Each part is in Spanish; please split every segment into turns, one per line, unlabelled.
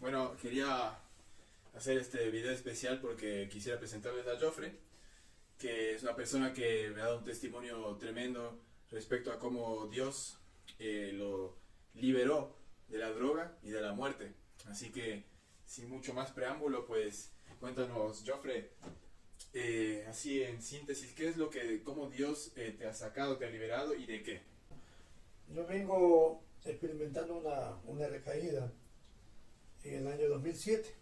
Bueno, quería hacer este video especial porque quisiera presentarles a Joffre, que es una persona que me ha dado un testimonio tremendo respecto a cómo Dios lo liberó de la droga y de la muerte. Así que, sin mucho más preámbulo, pues cuéntanos, Joffre, así en síntesis, ¿qué es lo que, cómo Dios te ha sacado, te ha liberado y de qué?
Yo vengo experimentando una recaída en el año 2007.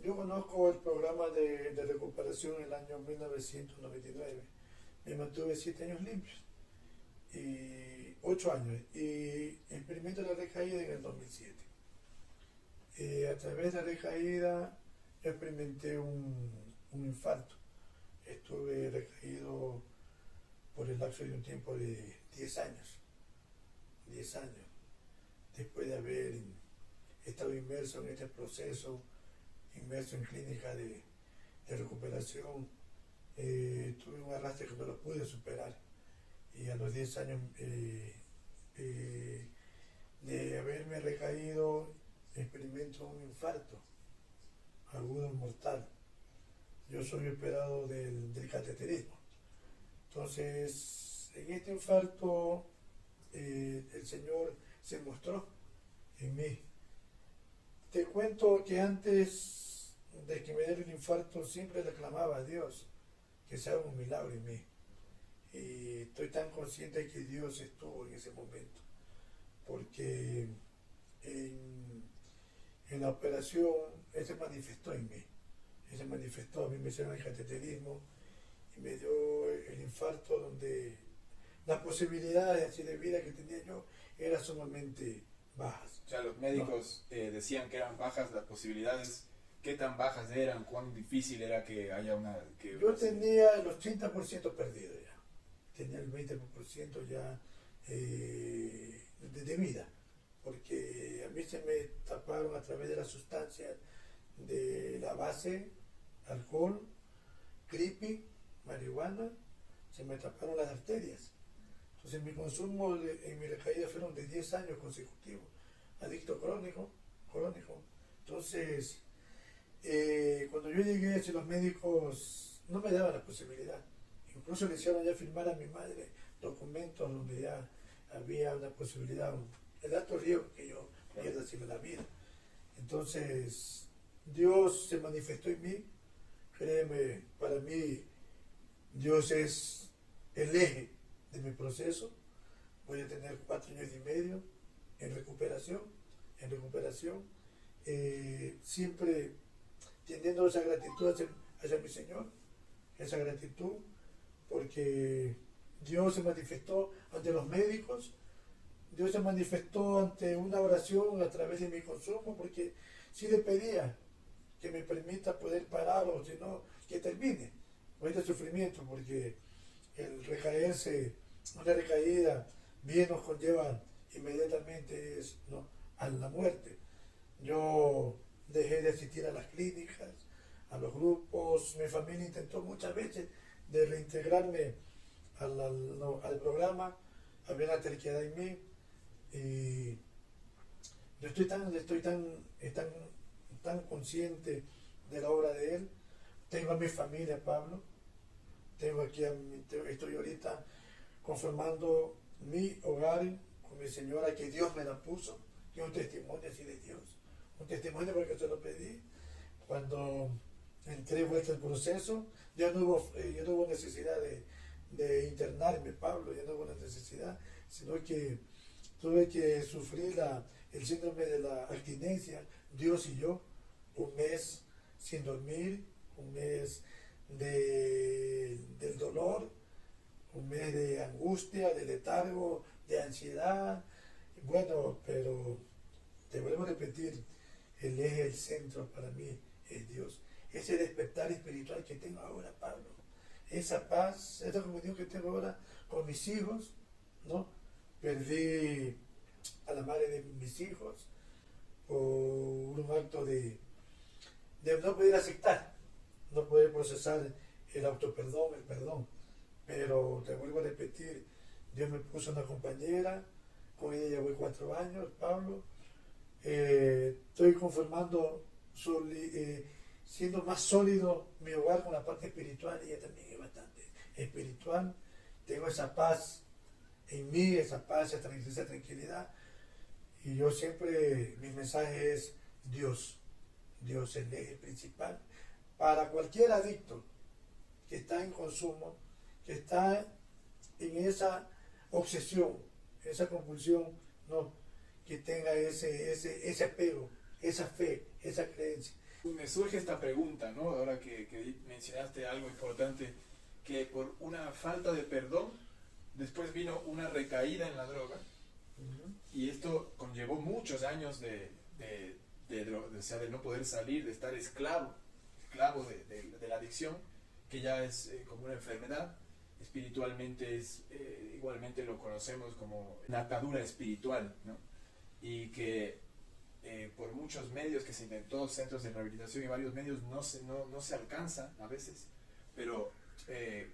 Yo conozco el programa de recuperación en el año 1999. Me mantuve 7 años limpios y 8 años y experimento la recaída en el 2007. A través de la recaída yo experimenté un infarto. Estuve recaído por el lapso de un tiempo de 10 años. 10 años. Después de haber estado inmerso en este proceso, inmerso en clínica de recuperación, tuve un arrastre que no lo pude superar. Y a los 10 años de haberme recaído, experimento un infarto agudo mortal. Yo soy operado del cateterismo. Entonces, en este infarto, el Señor se mostró en mí. Te cuento que antes de que me diera el infarto siempre le clamaba a Dios que se haga un milagro en mí. Y estoy tan consciente de que Dios estuvo en ese momento, porque en la operación Él se manifestó en mí. Él se manifestó, a mí me hicieron el cateterismo y me dio el infarto donde las posibilidades así de vida que tenía yo eran sumamente bajas.
O sea, los
¿No?
médicos decían que eran bajas las posibilidades. ¿Qué tan bajas eran? ¿Cuán difícil era que haya una...
Yo tenía el 80% perdido ya, tenía el 20% ya de vida, porque a mí se me taparon a través de las sustancias de la base, alcohol, creepy, marihuana, se me taparon las arterias. Entonces mi consumo en mi recaída fueron de 10 años consecutivos, adicto crónico. Entonces, cuando yo llegué, si los médicos no me daban la posibilidad, incluso le hicieron ya firmar a mi madre documentos donde ya había una posibilidad, el alto riesgo que yo pierda así la vida. Entonces, Dios se manifestó en mí, créeme, para mí Dios es el eje de mi proceso. Voy a tener 4 años y medio en recuperación, siempre teniendo esa gratitud hacia mi Señor, esa gratitud, porque Dios se manifestó ante los médicos, Dios se manifestó ante una oración a través de mi consumo, porque si le pedía que me permita poder parar o si no, que termine con este sufrimiento, porque el recaerse, una recaída, bien nos conlleva inmediatamente ¿no? a la muerte. Yo dejé de asistir a las clínicas, a los grupos, mi familia intentó muchas veces de reintegrarme al programa, había una terquedad en mí y yo estoy tan consciente de la obra de Él. Tengo a mi familia, Pablo, estoy ahorita conformando mi hogar con mi señora que Dios me la puso, que es un testimonio así de Dios, un testimonio porque se lo pedí. Cuando entré vuelta el proceso, ya no hubo necesidad de internarme, Pablo, ya no hubo necesidad, sino que tuve que sufrir el síndrome de la abstinencia, Dios y yo, un mes sin dormir, un mes del dolor, un mes de angustia, de letargo, de ansiedad. Bueno, pero te vuelvo a repetir, el eje, el centro para mí es Dios. Ese despertar espiritual que tengo ahora, Pablo. Esa paz, esa comunión que tengo ahora con mis hijos, ¿no? Perdí a la madre de mis hijos por un acto de no poder aceptar, no poder procesar el autoperdón, el perdón. Pero te vuelvo a repetir, Dios me puso una compañera, con ella ya voy 4 años, Pablo, Estoy conformando, siendo más sólido mi hogar con la parte espiritual. Ella también es bastante espiritual. Tengo esa paz en mí, esa paz, esa tranquilidad. Y yo siempre, mi mensaje es Dios. Dios es el eje principal. Para cualquier adicto que está en consumo, que está en esa obsesión, esa compulsión, no, que tenga ese apego, esa fe, esa creencia.
Me surge esta pregunta, ¿no? Ahora que mencionaste algo importante, que por una falta de perdón, después vino una recaída en la droga, y esto conllevó muchos años o sea, de no poder salir, de estar esclavo de la adicción, que ya es como una enfermedad. Espiritualmente igualmente lo conocemos como una atadura espiritual, ¿no? Y que por muchos medios que se intentó, centros de rehabilitación y varios medios, no se alcanza a veces, pero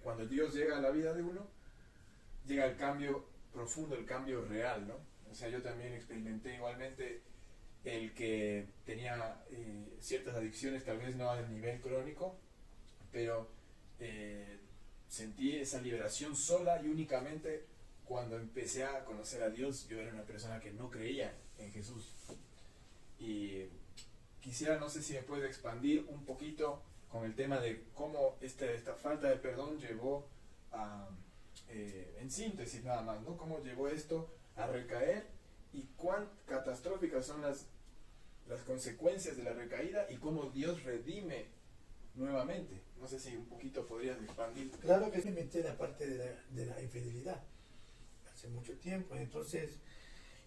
cuando Dios llega a la vida de uno, llega el cambio profundo, el cambio real, ¿no? O sea, yo también experimenté igualmente el que tenía ciertas adicciones, tal vez no a nivel crónico, pero sentí esa liberación sola y únicamente cuando empecé a conocer a Dios. Yo era una persona que no creía en Jesús. Y quisiera, no sé si me puede expandir un poquito con el tema de cómo esta falta de perdón llevó a, en síntesis nada más, ¿no? Cómo llevó esto a recaer y cuán catastróficas son las consecuencias de la recaída y cómo Dios redime nuevamente. No sé si un poquito podrías expandir.
Claro que me metí en la parte de la infidelidad hace mucho tiempo, entonces,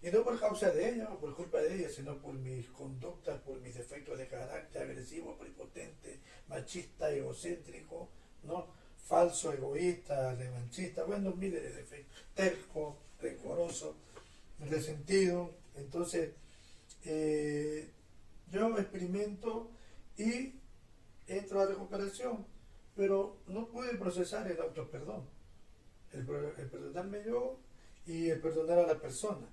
y no por causa de ella o por culpa de ella, sino por mis conductas, por mis defectos de carácter, agresivo, prepotente, machista, egocéntrico, ¿no? Falso, egoísta, revanchista, bueno, miles de defectos, terco, rencoroso, resentido. Entonces, yo experimento y entro a recuperación, pero no pude procesar el autoperdón, el perdonarme yo y el perdonar a la persona.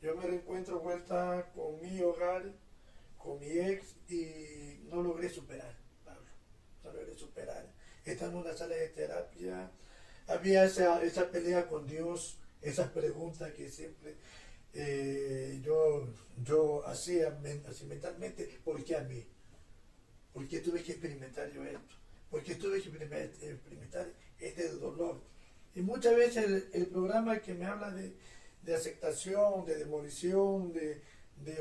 Yo me reencuentro vuelta con mi hogar, con mi ex, y no logré superar, Pablo, no logré superar. Estando en una sala de terapia, había esa pelea con Dios, esas preguntas que siempre yo hacía así mentalmente. ¿Por qué a mí? ¿Por qué tuve que experimentar yo esto? ¿Por qué tuve que experimentar este dolor? Y muchas veces el programa que me habla de aceptación, de demolición, de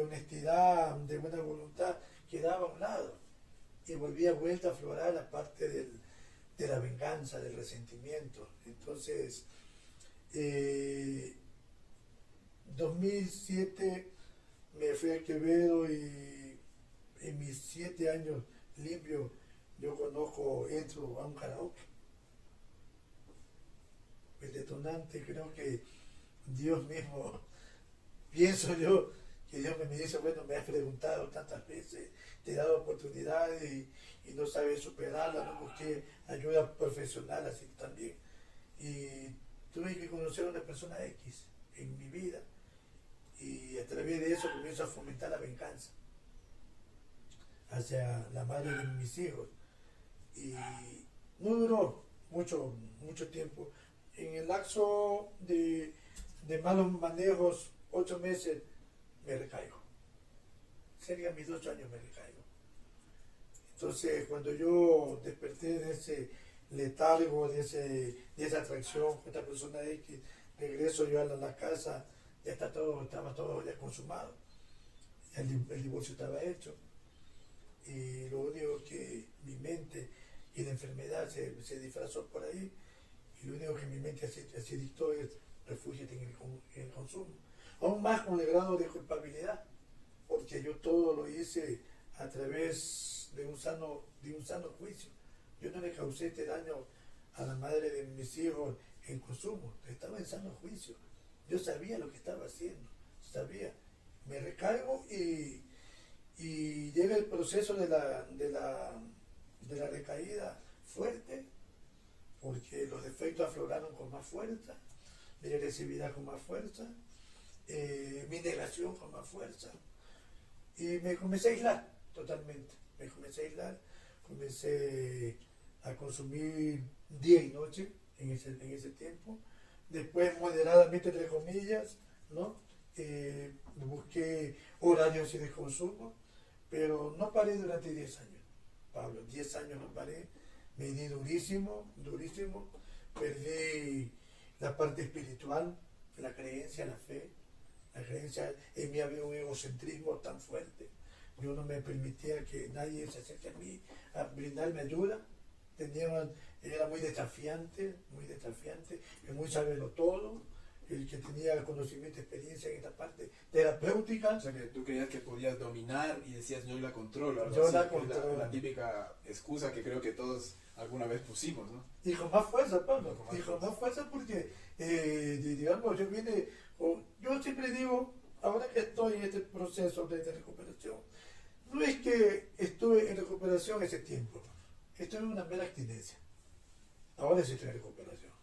honestidad, de buena voluntad, quedaba a un lado. Y volvía vuelta a aflorar la parte de la venganza, del resentimiento. Entonces, 2007 me fui a Quevedo y en mis 7 años limpio, yo entro a un karaoke. El detonante, creo que Dios mismo, pienso yo, que Dios me dice, bueno, me has preguntado tantas veces, te he dado oportunidades y no sabes superarla, no busqué ayuda profesional así también. Y tuve que conocer a una persona X en mi vida, y a través de eso comienzo a fomentar la venganza hacia la madre de mis hijos. Y no duró mucho tiempo. En el lapso de malos manejos, 8 meses, me recaigo. Cerca de mis 8 años me recaigo. Entonces, cuando yo desperté de ese letargo, de esa atracción con esta persona X, regreso yo a la casa, ya estaba todo ya consumado. El divorcio estaba hecho. Y lo único que mi mente y la enfermedad se disfrazó por ahí, y lo único que mi mente se dictó es refúgiate en el consumo. Aún más con el grado de culpabilidad, porque yo todo lo hice a través de un sano juicio. Yo no le causé este daño a la madre de mis hijos en consumo, estaba en sano juicio. Yo sabía lo que estaba haciendo, sabía. Me recaigo y llega el proceso de la recaída fuerte, porque los defectos afloraron con más fuerza, mi agresividad con más fuerza, mi negación con más fuerza. Y me comencé a aislar totalmente. Me comencé a aislar, comencé a consumir día y noche en ese tiempo. Después, moderadamente, entre comillas, ¿no? Busqué horarios de consumo, pero no paré durante 10 años. Pablo, 10 años no paré, me di durísimo, durísimo, perdí la parte espiritual, la creencia, la fe, la creencia, en mí había un egocentrismo tan fuerte, yo no me permitía que nadie se acerque a mí a brindarme ayuda, era muy desafiante, muy sabelo todo, el que tenía conocimiento, experiencia en esta parte terapéutica.
O sea, que tú creías que podías dominar y decías, yo la controlo. Algo
Yo
así,
la
que es
controlo.
la típica excusa que creo que todos alguna vez pusimos, ¿no?
Y con más fuerza, Pablo,
Con más
y con
fuerza.
más fuerza porque, digamos, yo siempre digo, ahora que estoy en este proceso de recuperación, no es que estuve en recuperación ese tiempo, estuve en una mera abstinencia. Ahora sí estoy en recuperación.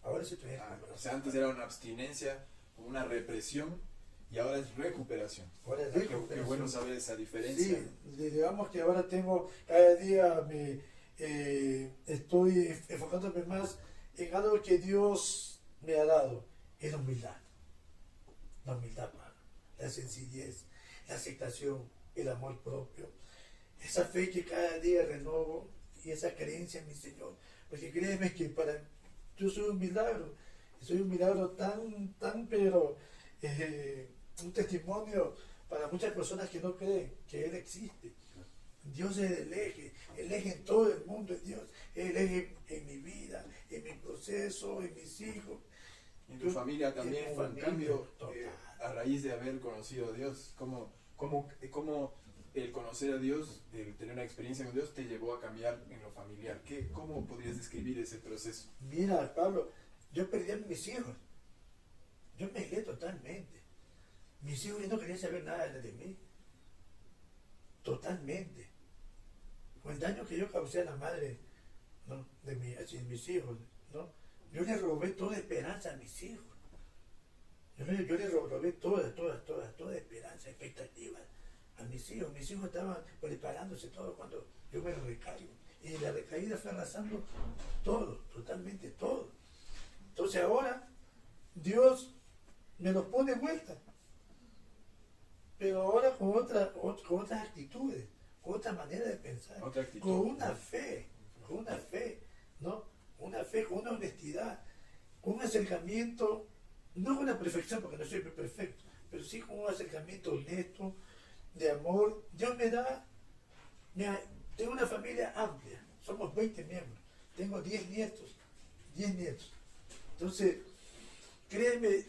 Ahora sí estoy en
O
recuperación.
sea, antes era una abstinencia, una represión, y ahora es recuperación.
Ahora es
Qué
recuperación.
bueno saber esa diferencia.
Sí, digamos que ahora cada día estoy enfocándome más en algo que Dios me ha dado, es la humildad, mano, la sencillez, la aceptación, el amor propio, esa fe que cada día renovo y esa creencia en mi Señor, porque créeme que yo soy un milagro pero un testimonio para muchas personas que no creen que Él existe. Dios es el eje en todo el mundo es Dios, es el eje en mi vida, en mi proceso, en mis hijos.
En tu familia también
en mi
fue un
familia,
cambio
total.
a raíz de haber conocido a Dios. ¿Cómo el conocer a Dios, el tener una experiencia con Dios, te llevó a cambiar en lo familiar? ¿Cómo podrías describir ese proceso?
Mira, Pablo, yo perdí a mis hijos, yo me aislé totalmente. Mis hijos ya no querían saber nada de mí, totalmente. Con el daño que yo causé a la madre, ¿no? de mis hijos, ¿no? Yo le robé toda esperanza a mis hijos. Yo le robé toda esperanza, expectativas a mis hijos. Mis hijos estaban preparándose todo cuando yo me recaigo. Y la recaída fue arrasando todo, totalmente todo. Entonces ahora Dios me los pone de vuelta. Pero ahora con otras actitudes, con otra manera de pensar,
Otra actitud.
con una fe, ¿no? Una fe, con una honestidad, con un acercamiento, no con la perfección, porque no soy perfecto, pero sí con un acercamiento honesto, de amor. Dios me da, mira, tengo una familia amplia, somos 20 miembros, tengo 10 nietos. Entonces, créeme,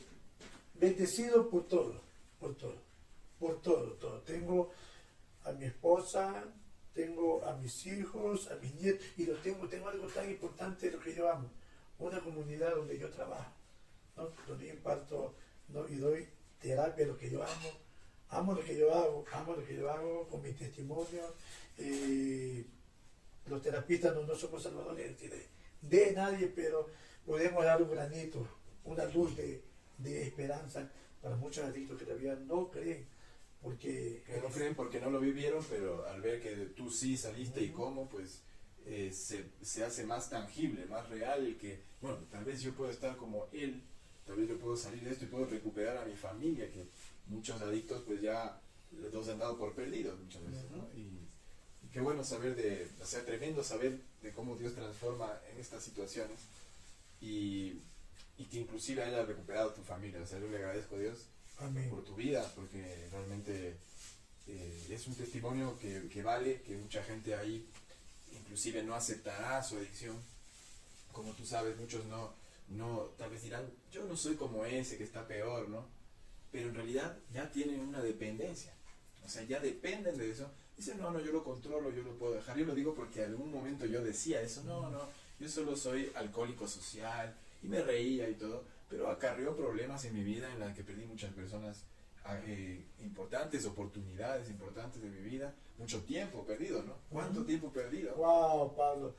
bendecido por todo. Tengo a mi esposa, tengo a mis hijos, a mis nietos, y tengo algo tan importante de lo que yo amo, una comunidad donde yo trabajo, ¿no? Donde yo imparto, ¿no? Y doy terapia, lo que yo amo lo que yo hago con mi testimonio. Los terapistas no somos salvadores de nadie, pero podemos dar un granito, una luz de esperanza para muchos adictos que todavía no creen.
Que no creen porque no lo vivieron, pero al ver que tú sí saliste y cómo, pues se hace más tangible, más real, que, bueno, tal vez yo puedo estar como él, tal vez yo puedo salir de esto y puedo recuperar a mi familia, que muchos adictos pues ya los han dado por perdidos muchas veces, ¿no? Y qué bueno saber o sea, tremendo saber de cómo Dios transforma en estas situaciones y que inclusive haya recuperado tu familia. O sea, yo le agradezco a Dios.
Amén.
Por tu vida, porque realmente es un testimonio que vale, que mucha gente ahí inclusive no aceptará su adicción. Como tú sabes, muchos tal vez dirán, yo no soy como ese que está peor, ¿no? Pero en realidad ya tienen una dependencia, o sea, ya dependen de eso. Dicen, no, yo lo controlo, yo lo puedo dejar. Yo lo digo porque en algún momento yo decía eso, no, yo solo soy alcohólico social, y me reía y todo, pero acarreó problemas en mi vida en las que perdí muchas personas importantes, oportunidades importantes de mi vida, mucho tiempo perdido, ¿no? ¿Cuánto tiempo perdido?
Wow, Pablo.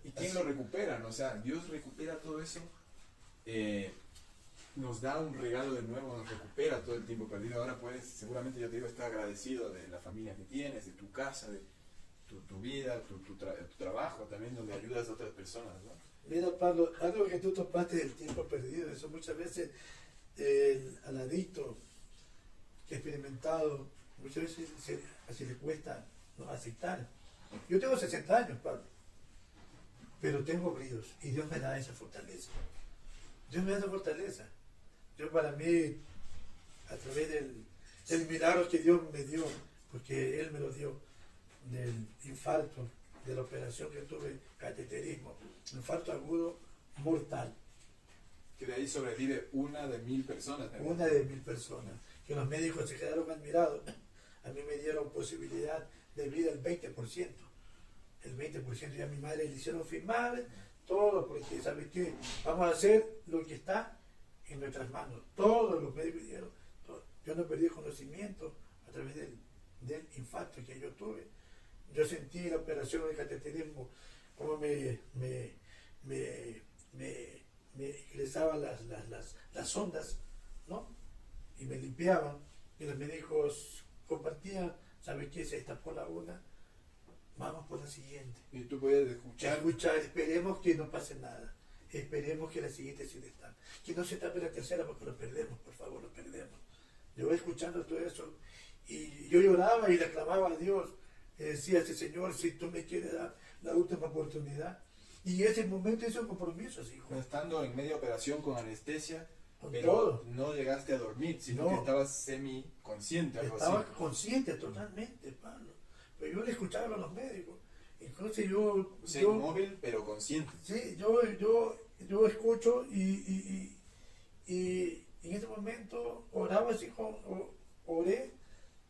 ¿Y quién lo recupera? ¿No? O sea, Dios recupera todo eso nos da un regalo de nuevo, nos recupera todo el tiempo perdido. Ahora puedes, seguramente yo te digo, estar agradecido de la familia que tienes, de tu casa, de tu vida, tu trabajo también, donde ayudas a otras personas, ¿no?
Mira, Pablo, algo que tú topaste del tiempo perdido, eso muchas veces al adicto que ha experimentado, muchas veces así le cuesta, ¿no?, aceptar. Yo tengo 60 años, Pablo, pero tengo bríos y Dios me da esa fortaleza. Dios me da esa fortaleza. Yo, para mí, a través del milagro que Dios me dio, porque Él me lo dio, del infarto, de la operación que tuve, cateterismo, infarto agudo mortal.
Que de ahí sobrevive una de 1000 personas. ¿También?
Una de 1000 personas, que los médicos se quedaron admirados. A mí me dieron posibilidad de vida el 20%. El 20%, ya a mi madre le hicieron firmar todo, porque ¿sabe qué? Vamos a hacer lo que está en nuestras manos. Todos los médicos dijeron, todo. Yo no perdí conocimiento a través del infarto que yo tuve. Yo sentí la operación del cateterismo, como me ingresaban las ondas, ¿no? Y me limpiaban, y los médicos compartían, ¿sabe qué? Se destapó la una, vamos por la siguiente.
Y tú puedes escuchar.
Esperemos que no pase nada. Esperemos que la siguiente sí está. Que no se tape la tercera porque lo perdemos, por favor, lo perdemos. Yo voy escuchando todo eso y yo lloraba y le clamaba a Dios. Decía, Señor, si tú me quieres dar la última oportunidad. Y en ese momento hizo compromisos, hijo.
Estando en media operación con anestesia,
Con
pero
todo.
no llegaste a dormir, sino
No.
que estabas semi-consciente, algo
Estaba
así.
consciente totalmente, Pablo. Pero yo le escuchaba a los médicos. Entonces yo...
O sea, inmóvil, pero consciente.
Sí, yo escucho y en ese momento oraba así, oré,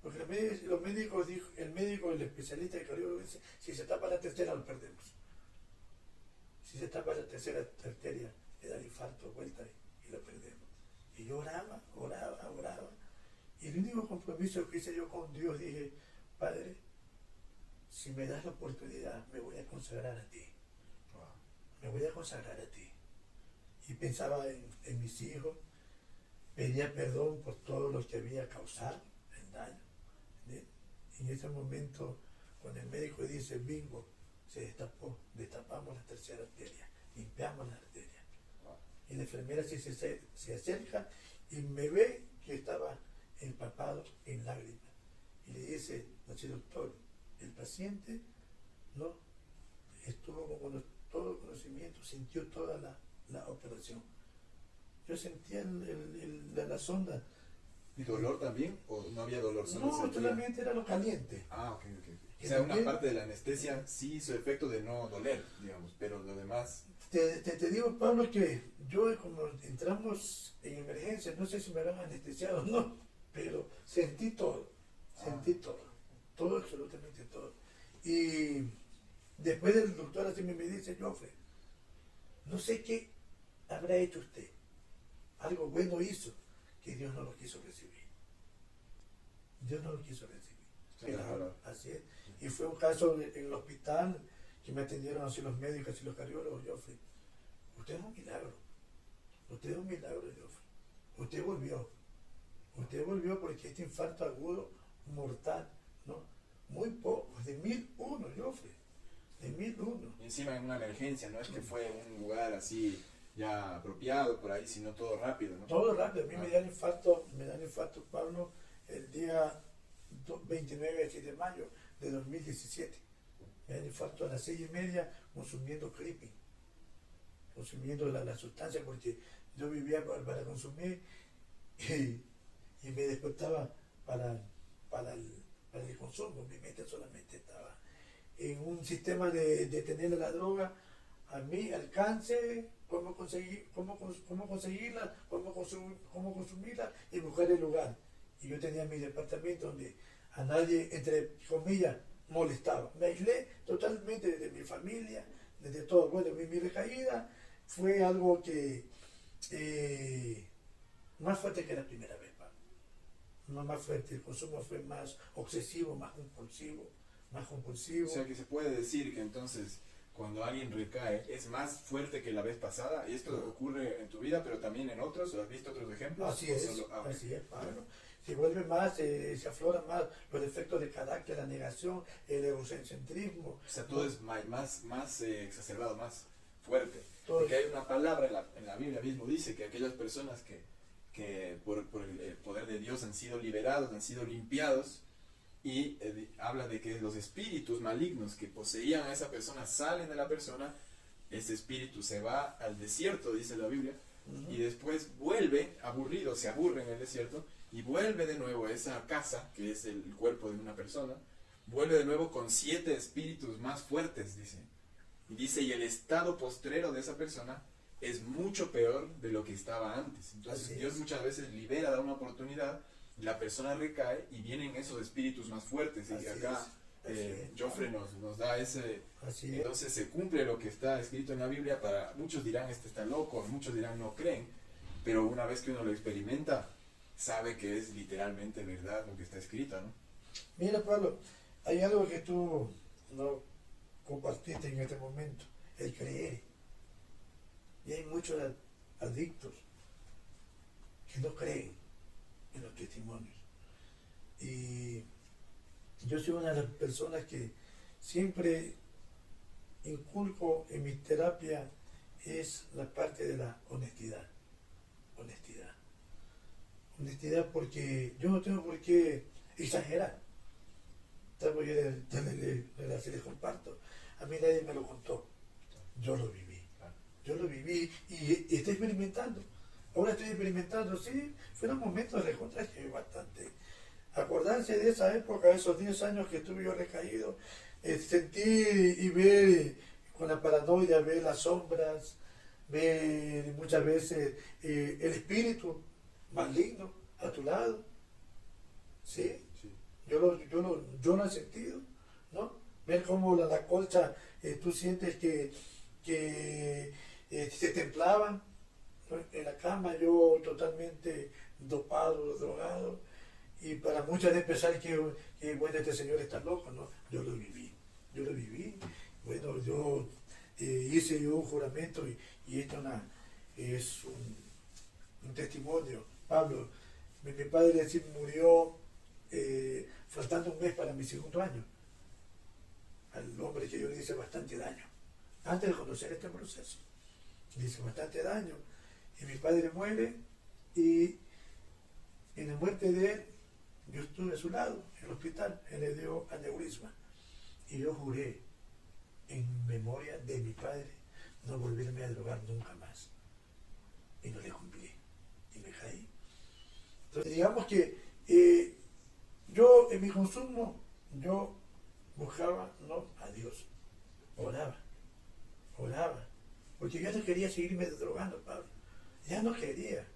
porque los médicos dijo, el médico, el especialista de cardiólogo dice, si se tapa la tercera lo perdemos. Si se tapa la tercera arteria, le da el infarto, vuelta y lo perdemos. Y yo oraba. Y el único compromiso que hice yo con Dios, dije, Padre, si me das la oportunidad, me voy a consagrar a ti. Me voy a consagrar a ti. Y pensaba en mis hijos, pedía perdón por todo lo que había causado el daño. Y en ese momento, cuando el médico dice bingo, se destapó, destapamos la tercera arteria, limpiamos la arteria. Y la enfermera se acerca y me ve que estaba empapado en lágrimas. Y le dice, doctor, el paciente no estuvo con todo conocimiento, sintió toda la operación. Yo sentía la sonda.
¿Y dolor también? ¿O no había dolor?
No, solamente era lo caliente.
Ah, ok. O sea, una parte de la anestesia sí hizo efecto de no doler, digamos, pero lo demás...
Te digo, Pablo, que yo, como entramos en emergencia, no sé si me habían anestesiado o no, pero sentí todo, todo, absolutamente todo. Y después el doctor así me dice, Joffre, no sé qué habrá hecho usted, algo bueno hizo, que Dios no lo quiso recibir. Dios no lo quiso recibir. Pero, así es. Y fue un caso en el hospital que me atendieron así los médicos y los cardiólogos. Joffre, usted es un milagro. Usted es un milagro, Joffre. Usted volvió porque este infarto agudo mortal, ¿no? Muy poco, de 1001, Joffre. De 1001.
Y encima en una emergencia, no es que fue un lugar así ya apropiado por ahí, sino todo rápido, ¿no?
Todo rápido. A mí me da el infarto, Pablo, el día 29 de mayo de 2017. Me da el infarto a las 6:30 consumiendo creeping, consumiendo la sustancia, porque yo vivía para consumir y me despertaba para el consumo. Mi mente solamente estaba en un sistema de tener la droga a mi alcance, cómo conseguirla, cómo consumirla y buscar el lugar. Y yo tenía mi departamento donde a nadie, entre comillas, molestaba. Me aislé totalmente de mi familia, desde todo. Bueno, mi recaída fue algo que más fuerte que la primera vez, Pablo. No más fuerte, el consumo fue más obsesivo, más compulsivo.
O sea que se puede decir que entonces cuando alguien recae, es más fuerte que la vez pasada. Y esto ocurre en tu vida, pero también en otros. ¿Has visto otros ejemplos?
Así es,
Ok.
así es, Pablo. Se vuelve más, se afloran más los defectos de carácter, la negación, el egocentrismo.
O sea, todo es más exacerbado, más fuerte.
Todo
Porque hay una palabra en la Biblia mismo, dice que aquellas personas que por el poder de Dios han sido liberados, han sido limpiados, y habla de que los espíritus malignos que poseían a esa persona salen de la persona, ese espíritu se va al desierto, dice la Biblia, y después vuelve aburrido, se aburre en el desierto, y vuelve de nuevo a esa casa, que es el cuerpo de una persona, vuelve de nuevo con 7 espíritus más fuertes, dice. Y dice, y el estado postrero de esa persona es mucho peor de lo que estaba antes. Entonces
Así
Dios
es.
muchas veces libera, da una oportunidad, la persona recae y vienen esos espíritus más fuertes. Y
Así
acá
es.
Joffre nos da ese...
Así es.
Entonces se cumple lo que está escrito en la Biblia. Para muchos dirán, este está loco, muchos dirán, no creen, pero una vez que uno lo experimenta, sabe que es literalmente verdad lo que está escrito, ¿no?
Mira, Pablo, hay algo que tú no compartiste en este momento, el creer. Y hay muchos adictos que no creen en los testimonios. Y yo soy una de las personas que siempre inculco en mi terapia es la parte de la honestidad. Honestidad. Honestidad porque yo no tengo por qué exagerar. Yo les comparto. A mí nadie me lo contó. Yo lo viví. Yo lo viví y estoy experimentando. Ahora estoy experimentando, sí, fueron momentos de recontra que bastante. Acordarse de esa época, esos 10 años que estuve yo recaído, sentir y ver con la paranoia, ver las sombras, ver muchas veces el espíritu maligno a tu lado. ¿Sí?
Sí.
Yo lo he sentido, ¿no? Ver cómo la colcha, tú sientes que se templaban, ¿no? En la cama, yo totalmente dopado, drogado, y para muchos de pensar que bueno, este señor está loco, ¿no? Yo lo viví, bueno, yo hice yo un juramento y esto es un testimonio. Pablo, mi padre sí murió faltando un mes para mi segundo año, al hombre que yo le hice bastante daño, antes de conocer este proceso, le hice bastante daño, y mi padre muere, y en la muerte de él, yo estuve a su lado, en el hospital, él le dio aneurisma, y yo juré, en memoria de mi padre, no volverme a drogar nunca más, y no le cumplí, y me caí. Entonces, digamos que yo en mi consumo, yo buscaba no a Dios, oraba, porque yo no quería seguirme drogando, Pablo, ya no quería,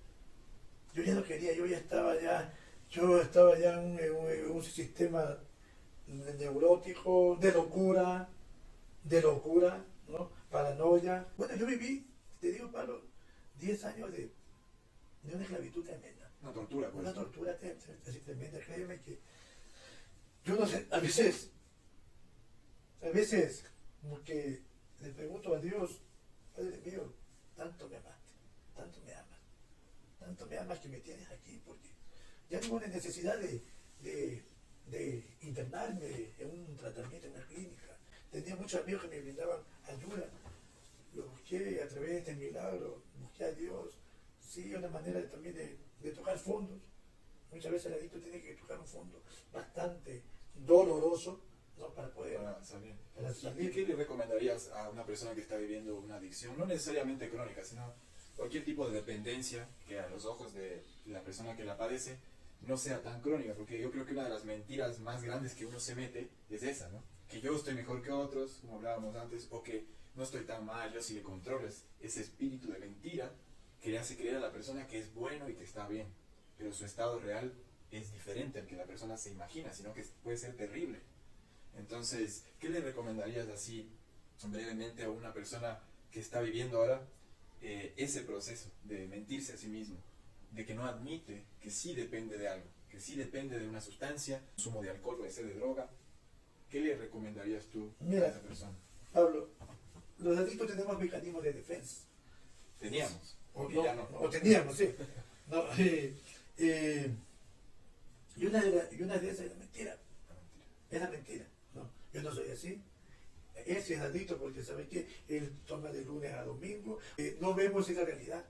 yo ya no quería, yo estaba ya en un sistema neurótico, de locura, ¿no? Paranoia. Bueno, yo viví, te digo, Pablo, 10 años de una esclavitud tremenda.
Una tortura, pues.
Una tortura tremenda, créeme que yo no sé, a veces, como que le pregunto a Dios, Padre mío, tanto me amaste, tanto me amas que me tienes aquí, porque ya no hubo necesidad de internarme en un tratamiento en una clínica. Tenía muchos amigos que me brindaban ayuda, lo busqué a través de este milagro, busqué a Dios, sí, una manera también de tocar fondos. Muchas veces el adicto tiene que tocar un fondo bastante doloroso, ¿no? Para poder
salir.
salir.
¿Y qué le recomendarías a una persona que está viviendo una adicción? No necesariamente crónica, sino cualquier tipo de dependencia que a los ojos de la persona que la padece no sea tan crónica, porque yo creo que una de las mentiras más grandes que uno se mete es esa, ¿no? Que yo estoy mejor que otros, como hablábamos antes, o que no estoy tan mal, yo sí le controlo. Ese espíritu de mentira que le hace creer a la persona que es bueno y que está bien, pero su estado real es diferente al que la persona se imagina, sino que puede ser terrible. Entonces, ¿qué le recomendarías así brevemente a una persona que está viviendo ahora ese proceso de mentirse a sí mismo, de que no admite que sí depende de algo, que sí depende de una sustancia, consumo de alcohol, puede ser de droga? ¿Qué le recomendarías tú a
Mira,
esa persona?
Pablo, los adictos tenemos mecanismos de defensa.
Teníamos.
O,
Ya no.
o teníamos, sí. No, y una de esas es la mentira. Es la mentira. No, yo no soy así. Él sí es adicto porque sabe que él toma de lunes a domingo. No vemos esa realidad,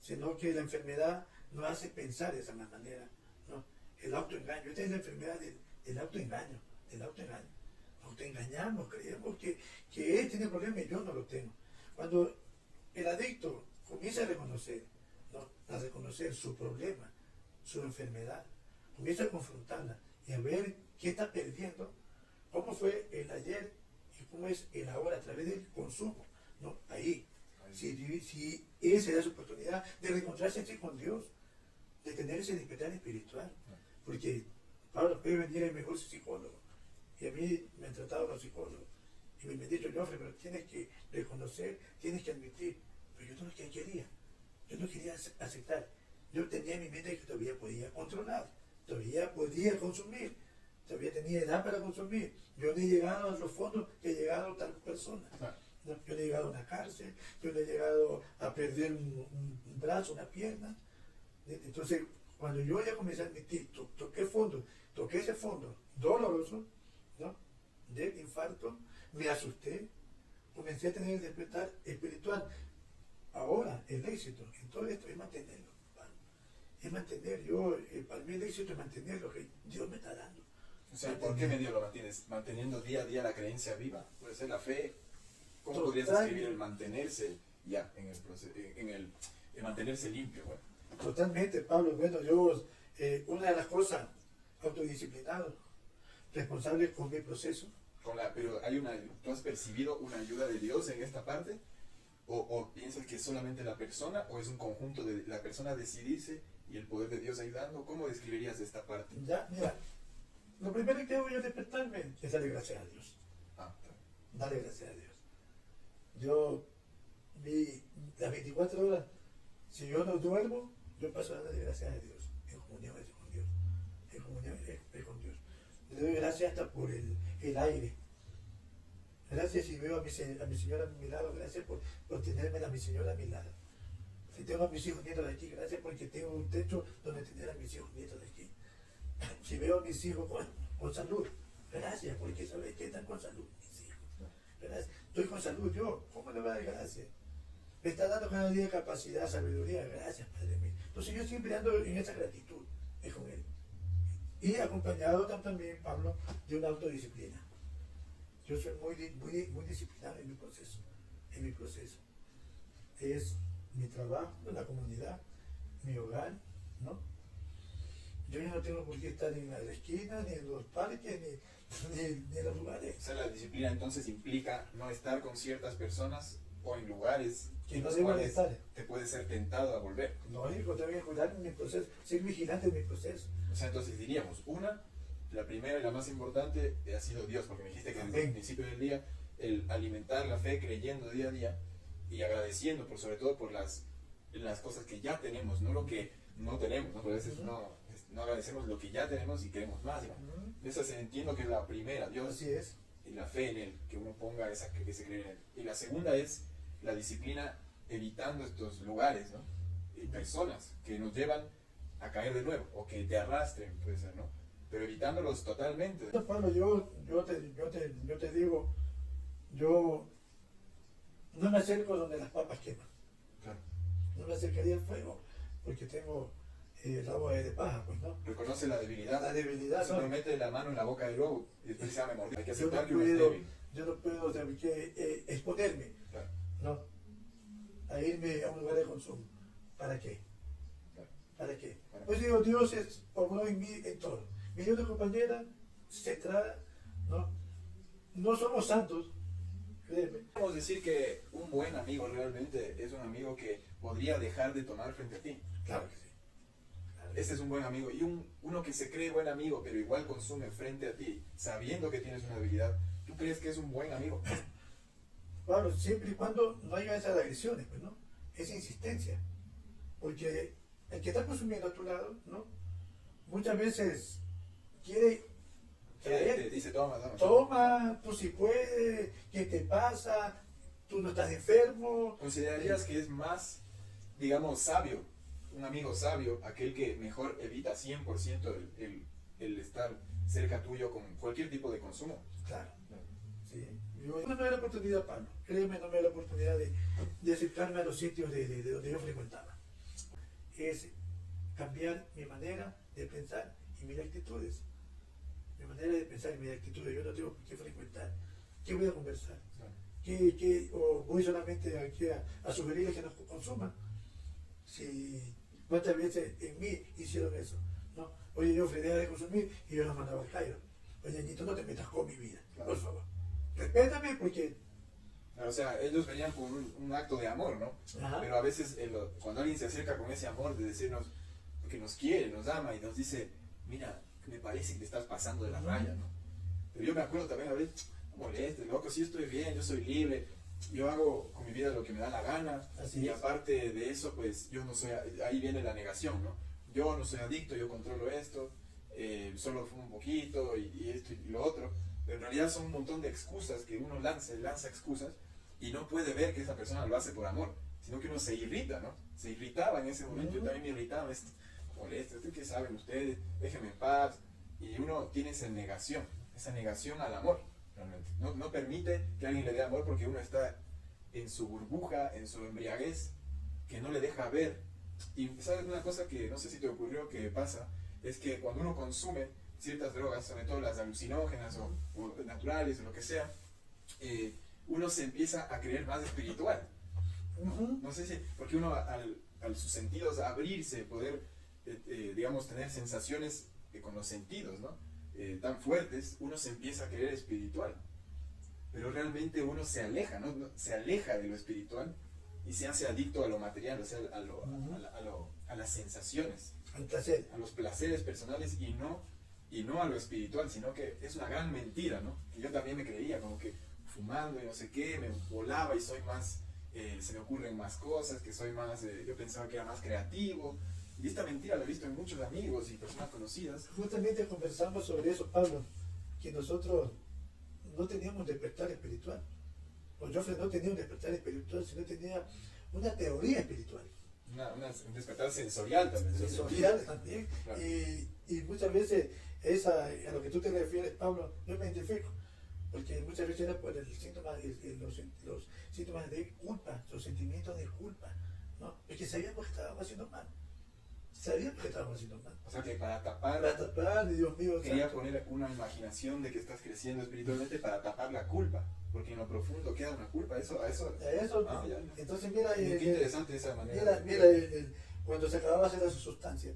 sino que la enfermedad nos hace pensar de esa manera. ¿No? El autoengaño. Esta es la enfermedad del autoengaño. Del autoengaño. Nos autoengañamos, creemos que él tiene problemas y yo no lo tengo. Cuando el adicto comienza a reconocer, ¿no? A reconocer su problema, su enfermedad, comienza a confrontarla y a ver qué está perdiendo, cómo fue el ayer y cómo es el ahora a través del consumo. ¿No? Ahí, si él se da su oportunidad de reencontrarse así con Dios, de tener ese despertar espiritual, porque Pablo puede venir el mejor psicólogo, y a mí me han tratado los psicólogos, y me han dicho, Joffre, pero tienes que reconocer, tienes que admitir, pero yo no lo que quería, yo no quería aceptar, yo tenía en mi mente que todavía podía controlar, todavía podía consumir, todavía tenía edad para consumir, yo no he llegado a los fondos que he llegado tal persona. No, yo no he llegado a una cárcel, yo no he llegado a perder un brazo, una pierna. Entonces, cuando yo ya comencé a admitir, toqué fondo, toqué ese fondo doloroso, ¿no? Del infarto, me asusté, comencé a tener el despertar espiritual. Ahora, el éxito en todo esto es mantenerlo. Es mantener, para mí el éxito es mantener lo que Dios me está dando.
O sea, ¿por qué medio lo mantienes? ¿Manteniendo día a día la creencia viva? Puede ser la fe. ¿Cómo podrías escribir el mantenerse ya en el proceso, el mantenerse limpio? Bueno.
Totalmente, Pablo. Bueno, yo, una de las cosas, autodisciplinado, responsable con mi proceso.
Pero ¿tú has percibido una ayuda de Dios en esta parte? ¿O piensas que es solamente la persona o es un conjunto de la persona decidirse y el poder de Dios ayudando? ¿Cómo describirías esta parte?
Ya, mira, lo primero que hago yo despertarme es darle gracias a Dios. Darle gracias a Dios. Yo, las 24 horas, si yo no duermo, yo paso a darle gracias a Dios. En comunión es con Dios. En comunión es con Dios. Le doy gracias hasta por el aire. Gracias si veo a mi señora a mi lado. Gracias por tenerme a mi señora a mi lado. Si tengo a mis hijos nietos de aquí, gracias porque tengo un techo donde tener a mis hijos nietos de aquí. Si veo a mis hijos con salud, gracias porque sabes que están con salud mis hijos. Gracias. Estoy con salud yo, ¿cómo le voy a dar gracias? Me está dando cada día capacidad, sabiduría, gracias Padre mío. Entonces yo siempre ando en esa gratitud, es con Él. Y acompañado también, Pablo, de una autodisciplina. Yo soy muy disciplinado en mi proceso. Es mi trabajo, la comunidad, mi hogar, ¿no? Yo ya no tengo por qué estar en la esquina, ni en los parques, ni en los lugares.
O sea, la disciplina entonces implica no estar con ciertas personas o en lugares
que
en
no
los
debo
cuales
estar.
te puedes ser tentado a volver.
No, hijo, tengo que cuidar mi proceso, ser vigilante en mi proceso.
O sea, entonces diríamos, la primera y la más importante ha sido Dios, porque me dijiste que desde el principio del día, el alimentar la fe creyendo día a día y agradeciendo sobre todo por las cosas que ya tenemos, no lo que no tenemos, ¿no? Porque a veces no agradecemos lo que ya tenemos y queremos más. Esa entiendo que es la primera, Dios.
Así es.
Y la fe en Él, que uno ponga que se cree en Él. Y la segunda es la disciplina evitando estos lugares, ¿no? Y personas que nos llevan a caer de nuevo, o que te arrastren, puede ser, ¿no? Pero evitándolos totalmente.
Pablo, yo te digo, yo no me acerco donde las papas queman.
Claro.
No me acercaría al fuego, porque tengo rabo de paja, pues, ¿no?
Reconoce la debilidad.
La debilidad,
Se
¿no?
me mete la mano en la boca del lobo y después se va a morder. Hay que
Yo
aceptar
no
que uno es débil.
puedo exponerme,
Claro.
¿no? A irme a un lugar de consumo. ¿Para qué?
Claro.
¿Para qué?
Bueno.
Pues digo, Dios obró en mí en todo. Mi otra compañera, centrada, ¿no? No somos santos, créeme.
Podemos decir que un buen amigo realmente es un amigo que podría dejar de tomar frente a ti.
Claro que sí.
Ese es un buen amigo. Y uno que se cree buen amigo, pero igual consume frente a ti, sabiendo que tienes una debilidad, ¿tú crees que es un buen amigo?
Pablo, siempre y cuando no haya esas agresiones, pues, ¿no? Esa insistencia. Porque el que está consumiendo a tu lado, ¿no? Muchas veces quiere
Te dice, toma.
toma, tú si puedes, ¿qué te pasa? tú no estás enfermo.
¿Considerarías que es más, digamos, sabio, un amigo sabio, aquel que mejor evita 100% el estar cerca tuyo con cualquier tipo de consumo?
Claro. Sí. Yo no me da la oportunidad, Pablo, créeme, no me da la oportunidad de acercarme a los sitios de donde yo frecuentaba. Es cambiar mi manera de pensar y mis actitudes. Mi manera de pensar y mis actitudes. Yo no tengo por qué frecuentar. ¿Qué voy a conversar? O voy solamente aquí a sugerirles que no consuman. Si, ¿cuántas veces en mí hicieron eso? ¿No? Oye, yo deja de consumir y yo los mandaba al Cairo. Oye, Ñito, no te metas con mi vida, por favor. Respétame porque...
O sea, ellos venían con un acto de amor, ¿no?
Ajá.
Pero a veces cuando alguien se acerca con ese amor de decirnos que nos quiere, nos ama y nos dice, mira, me parece que te estás pasando de la raya, ¿no? Pero yo me acuerdo también a veces, no molestes, loco, si yo estoy bien, yo soy libre, yo hago con mi vida lo que me da la gana.
Así
y
es.
aparte de eso, pues yo no soy, ahí viene la negación, ¿no? Yo no soy adicto, yo controlo esto, solo fumo un poquito y esto y lo otro. Pero en realidad son un montón de excusas que uno lanza excusas y no puede ver que esa persona lo hace por amor, sino que uno se irrita, ¿no? Se irritaba en ese momento, yo también me irritaba, molesta, ¿qué saben ustedes? Déjenme en paz. Y uno tiene esa negación al amor, realmente. No permite que alguien le dé amor porque uno está en su burbuja, en su embriaguez, que no le deja ver. Y sabes una cosa que no sé si te ocurrió que pasa, es que cuando uno consume ciertas drogas, sobre todo las alucinógenas o naturales o lo que sea, uno se empieza a creer más espiritual. No sé si, porque uno al sus sentidos abrirse, poder, digamos, tener sensaciones con los sentidos, ¿no? Tan fuertes, uno se empieza a creer espiritual. Pero realmente uno se aleja, ¿no? Se aleja de lo espiritual y se hace adicto a lo material, o sea, a las sensaciones,
Al placer.
a los placeres personales y no a lo espiritual, sino que es una gran mentira, ¿no? Que yo también me creía, como que fumando y no sé qué, me volaba y soy más, se me ocurren más cosas, que soy más, yo pensaba que era más creativo. Y esta mentira la he visto en muchos amigos y personas conocidas.
Justamente conversamos sobre eso, Pablo, que nosotros no teníamos despertar espiritual. O Joffre no tenía un despertar espiritual, sino tenía una teoría espiritual.
Un despertar sensorial también.
Sensorial también.
Claro.
Y muchas veces a lo que tú te refieres, Pablo, yo me identifico. Porque muchas veces era por el síntoma, los síntomas de culpa, los sentimientos de culpa, ¿no? Porque sabíamos que estábamos haciendo mal. Sabíamos que estábamos haciendo mal.
O sea que para tapar,
Dios mío.
quería
santo.
poner una imaginación de que estás creciendo espiritualmente para tapar la culpa. Porque en lo profundo queda una culpa. Eso.
Eso,
Ya.
entonces mira,
Qué interesante esa manera.
mira cuando se acababa esa sustancia,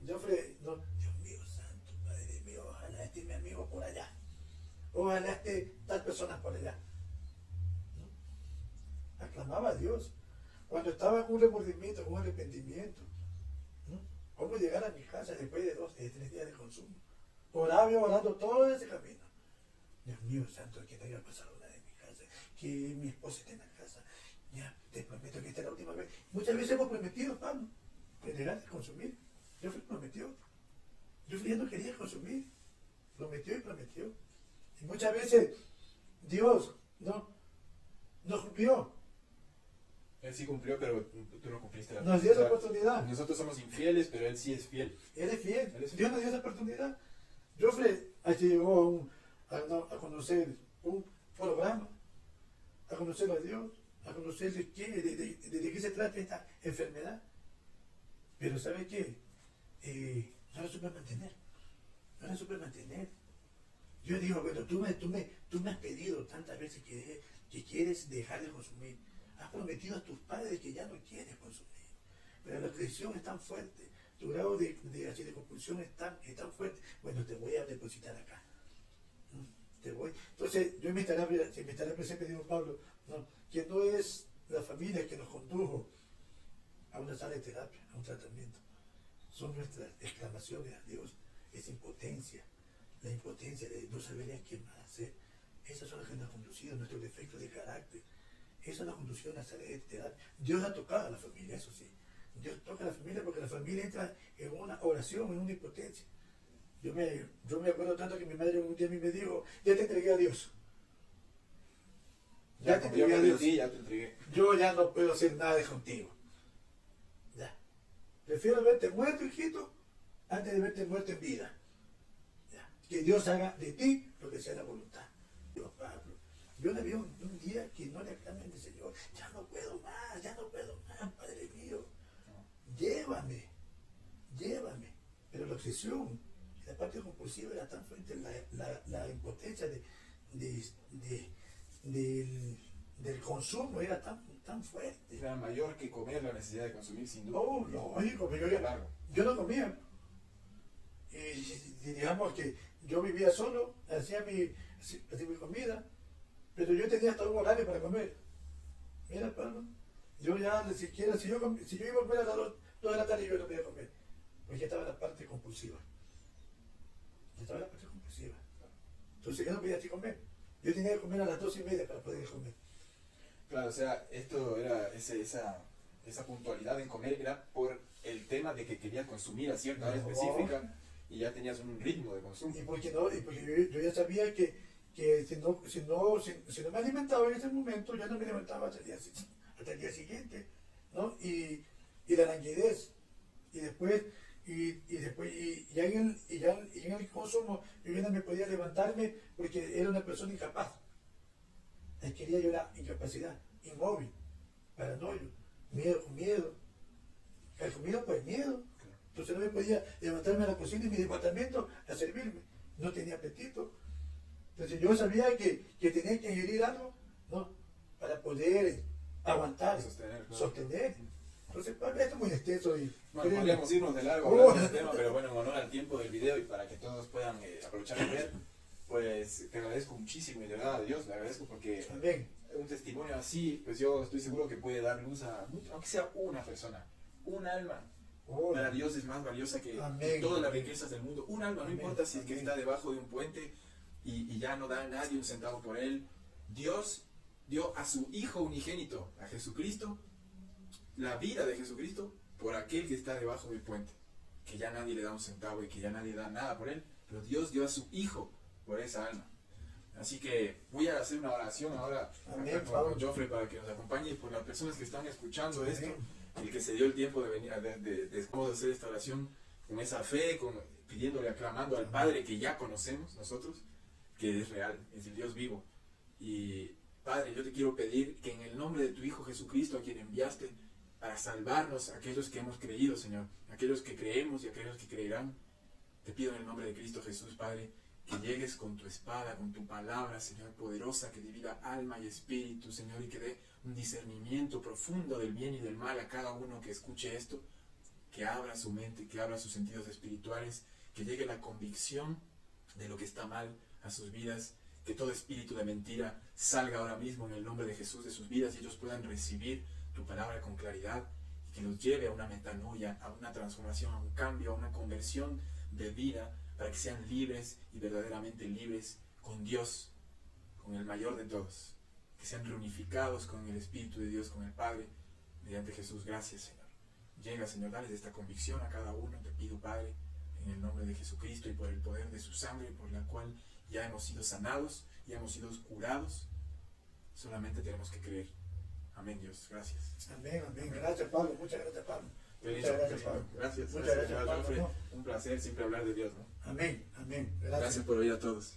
Joffre, no, Dios mío santo, Padre mío, ojalá esté mi amigo por allá, ojalá esté tal persona por allá, ¿no? Aclamaba a Dios, cuando estaba con un remordimiento, con un arrepentimiento, ¿no? ¿Cómo llegar a mi casa después de 3 días de consumo? Orando todo ese camino. Dios mío santo, que no haya pasado nada en mi casa, que mi esposa esté en la casa, ya te prometo que esta es la última vez. Muchas veces hemos prometido, Pablo, que dejar de consumir. Yo prometió. Yo ya no quería consumir. Prometió y prometió. Y muchas veces Dios no cumplió.
Él sí cumplió, pero tú no cumpliste.
Nos dio esa oportunidad.
Nosotros somos infieles, pero Él sí es fiel.
Él es fiel.
Él es fiel.
Dios nos dio esa oportunidad. Joffre llegó a conocer un programa, a conocer a Dios, a conocer de qué se trata esta enfermedad. Pero ¿sabe qué? No la supe mantener. Yo digo, bueno, tú me has pedido tantas veces que quieres dejar de consumir. Has prometido a tus padres que ya no quieres consumir. Pero la adicción es tan fuerte, tu grado de compulsión es tan fuerte. Bueno, te voy a depositar acá. Entonces, yo me estará presente, digo Pablo, ¿no? Que no es la familia que nos condujo a una sala de terapia, a un tratamiento. Son nuestras exclamaciones a Dios, esa impotencia, la impotencia de no saber a qué más hacer. Esas son las que nos han conducido, nuestros defectos de carácter. Eso nos ha conducido a una sala de terapia. Dios ha tocado a la familia, eso sí. Dios toca a la familia porque la familia entra en una oración, en una impotencia. Yo me acuerdo tanto que mi madre un día a mí me dijo, ya te entregué a Dios. Ya te entregué a Dios.
Sí, ya te entregué.
Yo ya no puedo hacer nada contigo. Ya. Prefiero verte muerto, hijito, antes de verte muerto en vida. Ya. Que Dios haga de ti lo que sea la voluntad. Dios, Pablo, yo le vi un día que no le clamen al Señor, ya no puedo más, Padre mío. Llévame. Pero la obsesión, la parte compulsiva era tan fuerte, la impotencia del consumo era tan fuerte.
Era mayor que comer la necesidad de consumir, sin duda.
Oh, lógico, pero yo no comía. Y digamos que yo vivía solo, hacía mi comida, pero yo tenía hasta un horario para comer. Mira, Pablo, yo ya ni siquiera, si yo iba a comer a las 2 de la tarde, yo no podía comer, porque ya estaba la parte compulsiva. Entonces yo no podía así comer. Yo tenía que comer a las 2:30 para poder comer.
Claro, o sea, esto era esa puntualidad en comer era por el tema de que quería consumir a cierta hora específica y ya tenías un ritmo de consumo.
Y porque yo ya sabía que si no me alimentaba en ese momento, ya no me alimentaba hasta el día siguiente, ¿no? Y la languidez, y ya en el consumo yo ya no me podía levantarme porque era una persona incapaz. Adquiría yo la incapacidad, inmóvil, paranoio, miedo, calcomido por el miedo. Entonces no me podía levantarme a la cocina en mi departamento a servirme, no tenía apetito. Entonces yo sabía que tenía que ingerir algo, ¿no? Para poder aguantar, sostener. Entonces, esto es muy extenso.
Bueno, podríamos irnos de largo hablando del tema, pero bueno, en honor al tiempo del video y para que todos puedan aprovechar y ver, pues te agradezco muchísimo y de verdad a Dios le agradezco porque
Amén.
Un testimonio así, pues yo estoy seguro que puede dar luz a, aunque sea una persona, un alma. Para Dios es más valiosa que todas las riquezas del mundo. Un alma, no importa si es que está debajo de un puente y ya no da a nadie un centavo por él. Dios dio a su Hijo unigénito, a Jesucristo, la vida de Jesucristo por aquel que está debajo del puente, que ya nadie le da un centavo y que ya nadie da nada por él, pero Dios dio a su Hijo por esa alma. Así que voy a hacer una oración ahora con Joffre para que nos acompañe y por las personas que están escuchando esto, el que se dio el tiempo de venir de hacer esta oración con esa fe, pidiéndole, aclamando al Padre que ya conocemos nosotros, que es real, es el Dios vivo. Y Padre, yo te quiero pedir que en el nombre de tu Hijo Jesucristo, a quien enviaste para salvarnos, aquellos que hemos creído, Señor, aquellos que creemos y aquellos que creerán, te pido en el nombre de Cristo Jesús, Padre, que llegues con tu espada, con tu palabra, Señor, poderosa, que divida alma y espíritu, Señor, y que dé un discernimiento profundo del bien y del mal a cada uno que escuche esto, que abra su mente, que abra sus sentidos espirituales, que llegue la convicción de lo que está mal a sus vidas, que todo espíritu de mentira salga ahora mismo en el nombre de Jesús de sus vidas y ellos puedan recibir tu palabra con claridad y que los lleve a una metanoia, a una transformación, a un cambio, a una conversión de vida, para que sean libres y verdaderamente libres con Dios, con el mayor de todos, que sean reunificados con el Espíritu de Dios, con el Padre, mediante Jesús. Gracias, Señor. Llega, Señor, dales esta convicción a cada uno, te pido, Padre, en el nombre de Jesucristo y por el poder de su sangre, por la cual ya hemos sido sanados, ya hemos sido curados, solamente tenemos que creer. Amén, Dios. Gracias.
Amén, amén. Gracias, Pablo. Muchas gracias, Pablo.
Gracias.
Muchas gracias, Pablo.
Un placer siempre hablar de Dios, ¿no?
Amén, amén.
Gracias por oír a todos.